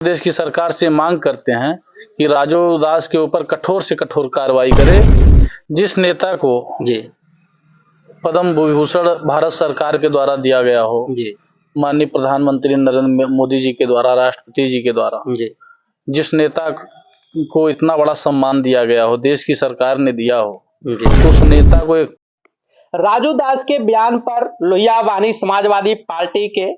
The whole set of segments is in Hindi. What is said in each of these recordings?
प्रदेश की सरकार से मांग करते हैं कि राजू दास के ऊपर कठोर से कठोर कार्रवाई करे। जिस नेता को जी पद्म विभूषण भारत सरकार के द्वारा दिया गया हो, जी माननीय प्रधानमंत्री नरेंद्र मोदी जी के द्वारा, राष्ट्रपति जी के द्वारा, जी जिस नेता को इतना बड़ा सम्मान दिया गया हो, देश की सरकार ने दिया हो, जी उस नेता को एक राजू दास के बयान पर लोहिया वाहिनी समाजवादी पार्टी के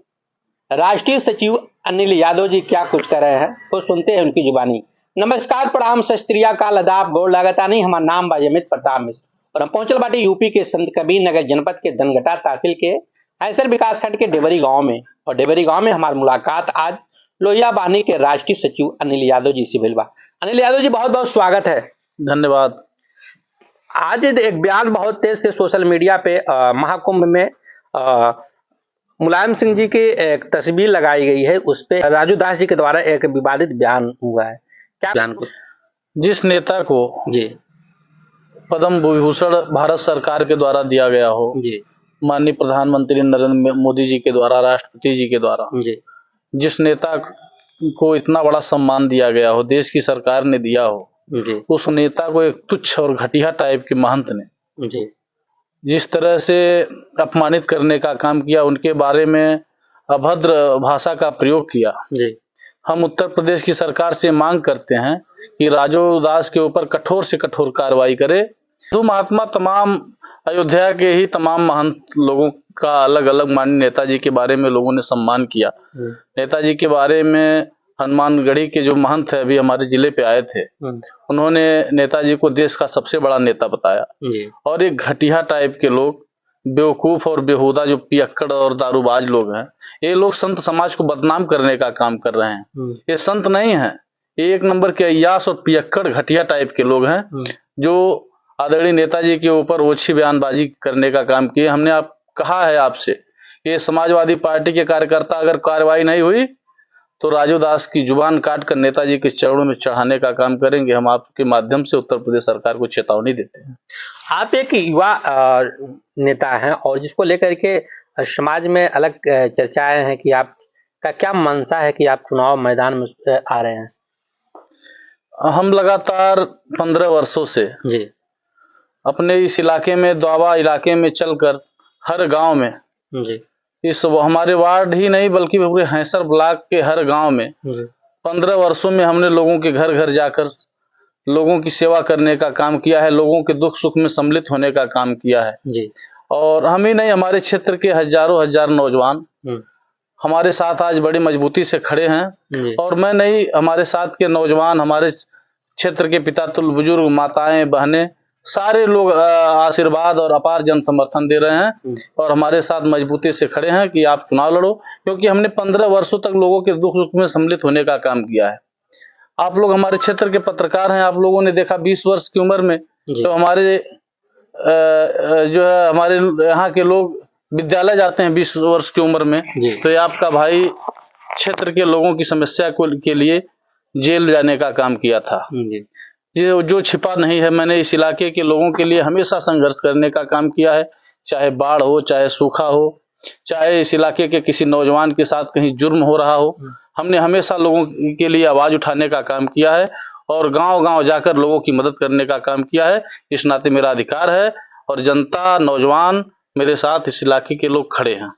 राष्ट्रीय सचिव अनिल यादव जी क्या कुछ कर रहे हैं तो सुनते हैं उनकी जुबानी। नमस्कार, प्रणाम, सत श्री अकाल, आदाब, गोड़ लागतानी। हमारा नाम बा अमित प्रताप मिश्र और हम पहुंचल बाटी यूपी के संत कबीर नगर जनपद के धनघटा तहसील के ऐसर विकास खंड के डेबरी गांव में। और डेबरी गांव में हमारी मुलाकात आज लोहिया वाहिनी के राष्ट्रीय सचिव अनिल यादव जी से भइल बा। अनिल यादव जी, बहुत बहुत स्वागत है। धन्यवाद। आज एक बयान बहुत तेज से सोशल मीडिया पे महाकुंभ में मुलायम सिंह जी की एक तस्वीर लगाई गई है, उस पे राजू दास जी के द्वारा एक विवादित बयान हुआ है। क्या बयान को? जिस नेता को जी पद्म विभूषण भारत सरकार के द्वारा दिया गया हो, जी माननीय प्रधानमंत्री नरेंद्र मोदी जी के द्वारा, राष्ट्रपति जी के द्वारा, जी जिस नेता को इतना बड़ा सम्मान दिया गया हो, देश की सरकार ने दिया हो, जी उस नेता को एक तुच्छ और घटिया टाइप के महंत ने जी जिस तरह से अपमानित करने का काम किया, उनके बारे में अभद्र भाषा का प्रयोग किया। जी हम उत्तर प्रदेश की सरकार से मांग करते हैं कि राजू दास के ऊपर कठोर से कठोर कार्रवाई करे। हिंदू महात्मा तमाम, अयोध्या के ही तमाम महंत लोगों का अलग अलग माननीय नेताजी के बारे में लोगों ने सम्मान किया। नेताजी के बारे में हनुमानगढ़ी के जो महंत है, अभी हमारे जिले पे आए थे, उन्होंने नेताजी को देश का सबसे बड़ा नेता बताया। और एक घटिया टाइप के लोग, बेवकूफ और बेहुदा जो पियक्कड़ और दारूबाज लोग हैं, ये लोग संत समाज को बदनाम करने का काम कर रहे हैं। ये संत नहीं है, ये एक नंबर के अय्यास और पियक्कड़ घटिया टाइप के लोग हैं जो आदरणीय नेताजी के ऊपर ओछी बयानबाजी करने का काम किए। हमने कहा है आपसे, ये समाजवादी पार्टी के कार्यकर्ता अगर कार्रवाई नहीं हुई तो राजू दास की जुबान काट कर नेताजी के चरणों में चढ़ाने का काम करेंगे। हम आपके माध्यम से उत्तर प्रदेश सरकार को चेतावनी देते हैं। आप एक युवा नेता हैं और जिसको लेकर के समाज में अलग चर्चाएं हैं कि आपका क्या मंशा है कि आप चुनाव मैदान में आ रहे हैं। हम लगातार 15 वर्षों से जी अपने इस इलाके में, द्वाबा इलाके में चलकर हर गांव में, जी इस हमारे वार्ड ही नहीं बल्कि पूरे हैसर ब्लॉक के हर गांव में 15 वर्षों में हमने लोगों के घर घर जाकर लोगों की सेवा करने का काम किया है, लोगों के दुख सुख में सम्मिलित होने का काम किया है। जी और हम ही नहीं, हमारे क्षेत्र के हजारों हजार नौजवान हमारे साथ आज बड़ी मजबूती से खड़े हैं। और मैं नहीं, हमारे साथ के नौजवान, हमारे क्षेत्र के पिता तुल्य बुजुर्ग, माताएं, बहनें, सारे लोग आशीर्वाद और अपार जन समर्थन दे रहे हैं और हमारे साथ मजबूती से खड़े हैं कि आप चुनाव लड़ो, क्योंकि हमने 15 वर्षों तक लोगों के दुख सुख में सम्मिलित होने का काम किया है। आप लोग हमारे क्षेत्र के पत्रकार हैं, आप लोगों ने देखा 20 वर्ष की उम्र में तो हमारे जो है, हमारे यहाँ के लोग विद्यालय जाते हैं 20 वर्ष की उम्र में, तो ये आपका भाई क्षेत्र के लोगों की समस्या के लिए जेल जाने का काम किया था। ये जो छिपा नहीं है, मैंने इस इलाके के लोगों के लिए हमेशा संघर्ष करने का काम किया है, चाहे बाढ़ हो, चाहे सूखा हो, चाहे इस इलाके के किसी नौजवान के साथ कहीं जुर्म हो रहा हो, हमने हमेशा लोगों के लिए आवाज उठाने का काम किया है और गांव-गांव जाकर लोगों की मदद करने का काम किया है। इस नाते मेरा अधिकार है और जनता, नौजवान मेरे साथ, इस इलाके के लोग खड़े हैं।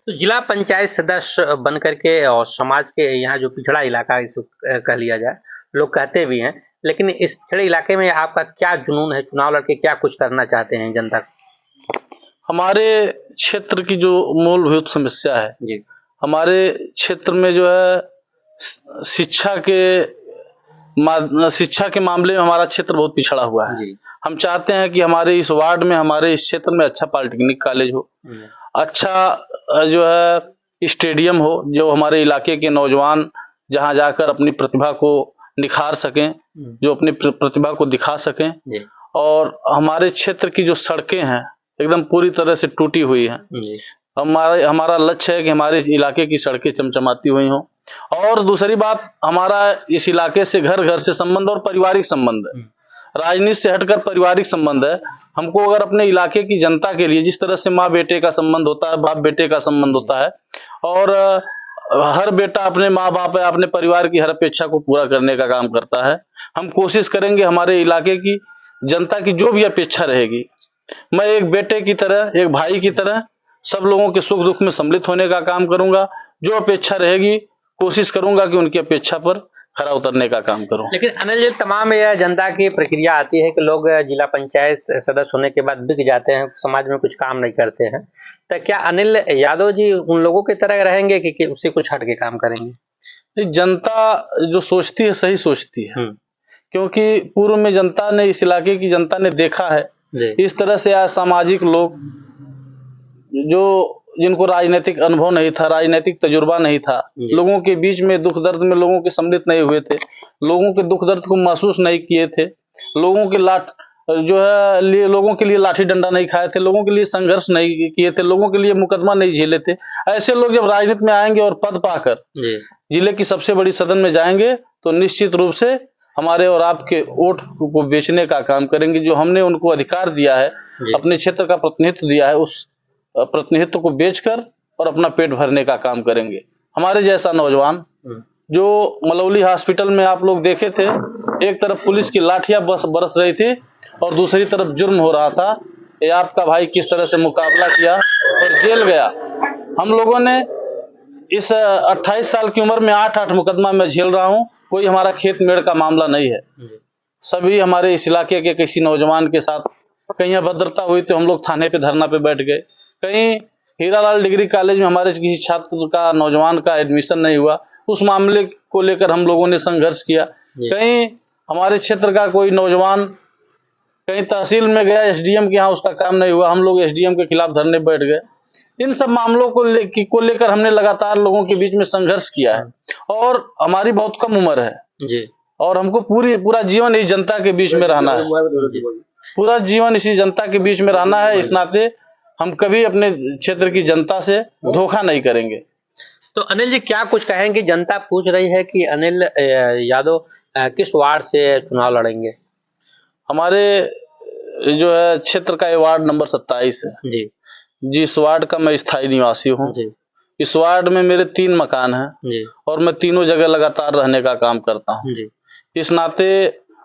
तो जिला पंचायत सदस्य बन करके और समाज के यहाँ जो पिछड़ा इलाका कह लिया जाए, लोग कहते भी हैं, लेकिन इस पिछड़े इलाके में आपका क्या जुनून है, चुनाव लड़के क्या कुछ करना चाहते हैं जनता को? हमारे क्षेत्र की जो मूलभूत समस्या है जी, हमारे क्षेत्र में जो है शिक्षा के मामले में हमारा क्षेत्र बहुत पिछड़ा हुआ है जी। हम चाहते हैं कि हमारे इस वार्ड में, हमारे इस क्षेत्र में अच्छा पॉलिटेक्निक कॉलेज हो, अच्छा जो है स्टेडियम हो, जो हमारे इलाके के नौजवान जहां जाकर अपनी प्रतिभा को निखार सकें, जो अपनी प्रतिभा को दिखा सकें। और हमारे क्षेत्र की जो सड़कें हैं एकदम पूरी तरह से टूटी हुई हैं। हमारा लक्ष्य है कि हमारे इलाके की सड़कें चमचमाती हुई हों। और दूसरी बात, हमारा इस इलाके से घर घर से संबंध और पारिवारिक संबंध है, राजनीति से हटकर पारिवारिक संबंध है। हमको अगर अपने इलाके की जनता के लिए, जिस तरह से माँ बेटे का संबंध होता है, बाप बेटे का संबंध होता है, और हर बेटा अपने माँ बाप या अपने परिवार की हर अपेक्षा को पूरा करने का काम करता है। हम कोशिश करेंगे हमारे इलाके की जनता की जो भी अपेक्षा रहेगी, मैं एक बेटे की तरह, एक भाई की तरह सब लोगों के सुख दुख में सम्मिलित होने का काम करूंगा। जो अपेक्षा रहेगी कोशिश करूंगा कि उनकी अपेक्षा पर खरा उतरने का काम करूं। लेकिन अनिल जी, तमाम यह जनता की प्रक्रिया आती है कि लोग जिला पंचायत सदस्य होने के बाद बिक जाते हैं, समाज में कुछ काम नहीं करते हैं, तो क्या अनिल यादव जी उन लोगों की तरह रहेंगे कि उससे कुछ हट के काम करेंगे? जनता जो सोचती है सही सोचती है, क्योंकि पूर्व में जनता ने, इस इलाके की जनता ने देखा है इस तरह से असामाजिक लोग जो जिनको राजनीतिक अनुभव नहीं था, राजनीतिक तजुर्बा नहीं था, लोगों के बीच में दुख दर्द में लोगों के सम्मिलित नहीं हुए थे, लोगों के दुख दर्द को महसूस नहीं किए थे, लोगों के लोगों के लिए लाठी डंडा नहीं खाए थे, लोगों के लिए संघर्ष नहीं किए थे, लोगों के लिए मुकदमा नहीं झेले थे। ऐसे लोग जब राजनीति में आएंगे और पद पाकर जिले की सबसे बड़ी सदन में जाएंगे तो निश्चित रूप से हमारे और आपके वोट को बेचने का काम करेंगे। जो हमने उनको अधिकार दिया है, अपने क्षेत्र का प्रतिनिधित्व दिया है, उस प्रतिनिधित्व को बेचकर और अपना पेट भरने का काम करेंगे। हमारे जैसा नौजवान जो मलौली हॉस्पिटल में आप लोग देखे थे, एक तरफ पुलिस की लाठियां बरस रही थी और दूसरी तरफ जुर्म हो रहा था, ये आपका भाई किस तरह से मुकाबला किया और जेल गया। हम लोगों ने इस 28 साल की उम्र में 8 मुकदमा में झेल रहा हूं। कोई हमारा खेत मेड़ का मामला नहीं है। सभी हमारे इस इलाके के किसी नौजवान के साथ कहीं अभद्रता हुई तो हम लोग थाने पे धरना पे बैठ गए। कहीं हीरालाल डिग्री कॉलेज में हमारे किसी छात्र का, नौजवान का एडमिशन नहीं हुआ, उस मामले को लेकर हम लोगों ने संघर्ष किया। कहीं हमारे क्षेत्र का कोई नौजवान कहीं तहसील में गया, एसडीएम के यहाँ उसका काम नहीं हुआ, हम लोग एसडीएम के खिलाफ धरने बैठ गए। इन सब मामलों को लेकर हमने लगातार लोगों के बीच में संघर्ष किया है और हमारी बहुत कम उम्र है और हमको पूरा जीवन इस जनता के बीच में रहना है, पूरा जीवन इसी जनता के बीच में रहना है। इस नाते हम कभी अपने क्षेत्र की जनता से धोखा नहीं करेंगे। तो अनिल जी, क्या कुछ कहेंगे? जनता पूछ रही है कि अनिल यादव किस वार्ड से चुनाव लड़ेंगे? हमारे जो है क्षेत्र का ये वार्ड नंबर 27 है जिस वार्ड का मैं स्थायी निवासी हूँ। इस वार्ड में मेरे 3 मकान हैं और मैं तीनों जगह लगातार रहने का काम करता हूँ। इस नाते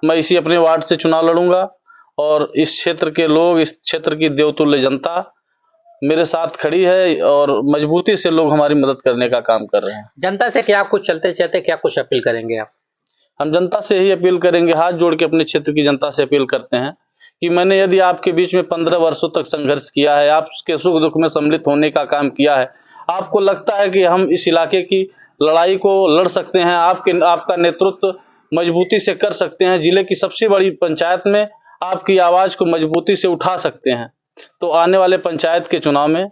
मैं इसी अपने वार्ड से चुनाव लड़ूंगा और इस क्षेत्र के लोग, इस क्षेत्र की देवतुल्य जनता मेरे साथ खड़ी है और मजबूती से लोग हमारी मदद करने का काम कर रहे हैं। जनता से क्या कुछ चलते क्या कुछ अपील करेंगे आप? हम जनता से ही अपील करेंगे, हाथ जोड़ के अपने क्षेत्र की जनता से अपील करते हैं कि मैंने यदि आपके बीच में 15 वर्षों तक संघर्ष किया है, आपके सुख दुख में सम्मिलित होने का काम किया है, आपको लगता है कि हम इस इलाके की लड़ाई को लड़ सकते हैं, आपका नेतृत्व मजबूती से कर सकते हैं, जिले की सबसे बड़ी पंचायत में आपकी आवाज को मजबूती से उठा सकते हैं, तो आने वाले पंचायत के चुनाव में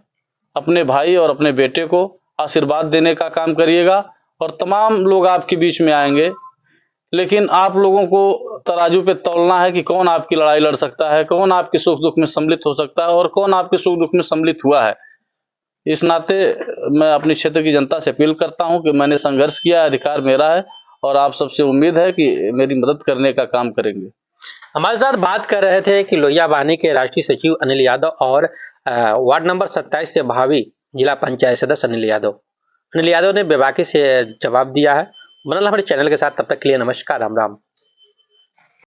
अपने भाई और अपने बेटे को आशीर्वाद देने का काम करिएगा और तमाम लोग आपके बीच में आएंगे। लेकिन आप लोगों को तराजू पे तौलना है कि कौन आपकी लड़ाई लड़ सकता है, कौन आपके सुख दुख में सम्मिलित हो सकता है और कौन आपके सुख दुख में सम्मिलित हुआ है। इस नाते मैं अपने क्षेत्र की जनता से अपील करता हूं कि मैंने संघर्ष किया, अधिकार मेरा है और आप सबसे उम्मीद है कि मेरी मदद करने का काम करेंगे। हमारे साथ बात कर रहे थे कि लोहिया वानी के राष्ट्रीय सचिव अनिल यादव और वार्ड नंबर 27 से भावी जिला पंचायत सदस्य अनिल यादव ने बेबाकी से जवाब दिया है। बनल हमारे चैनल के साथ, तब तक के लिए नमस्कार, राम राम।